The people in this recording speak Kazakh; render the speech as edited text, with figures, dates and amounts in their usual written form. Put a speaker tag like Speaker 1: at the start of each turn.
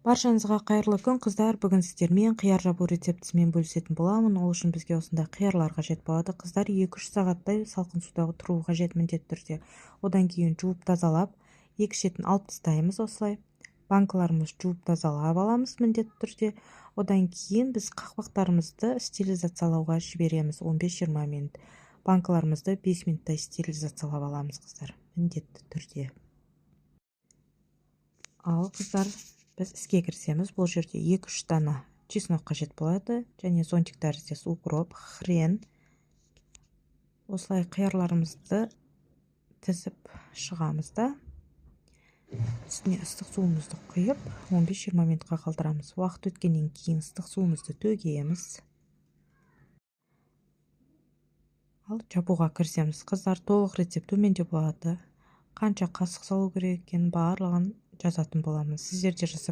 Speaker 1: Баршаңызға қайырлы күн, қыздар. Бүгін сіздермен қияр жабу рецептісімен бөлісетін боламын. Ол үшін бізге осындай қиярлар қажет болады. Қыздар 2-3 сағаттай салқын суда тұру қажет міндетті түрде. Одан кейін жуып тазалап, екі шетін алып тастаймыз осылай. Банкаларымыз жуып тазалап аламыз міндетті түрде. Одан кейін біз қақпақтарымызды стерилизациялауға жібереміз 15-20 минут. Банкаларымызды 5 минуттай стерилизациялап аламыз, қыздар, міндетті түрде. Ал қыздар, біз іске кірісеміз. Бұл жерде 2-3 дана чеснок қажет болады, және зонтик тәріздес укроп, хрен. Осылай қиярларымызды тізіп шығамыз да, үстіне ыстық суымызды құйып 15-20 минутқа қалдырамыз. Уақыт өткеннен кейін ыстық суымызды төгеміз. Ал жабуға кірісеміз. Қыздар, толық рецепт төменде болады. Қанша қасық салу керек екенін барлығын жазатын боламын. Сіздер де жасап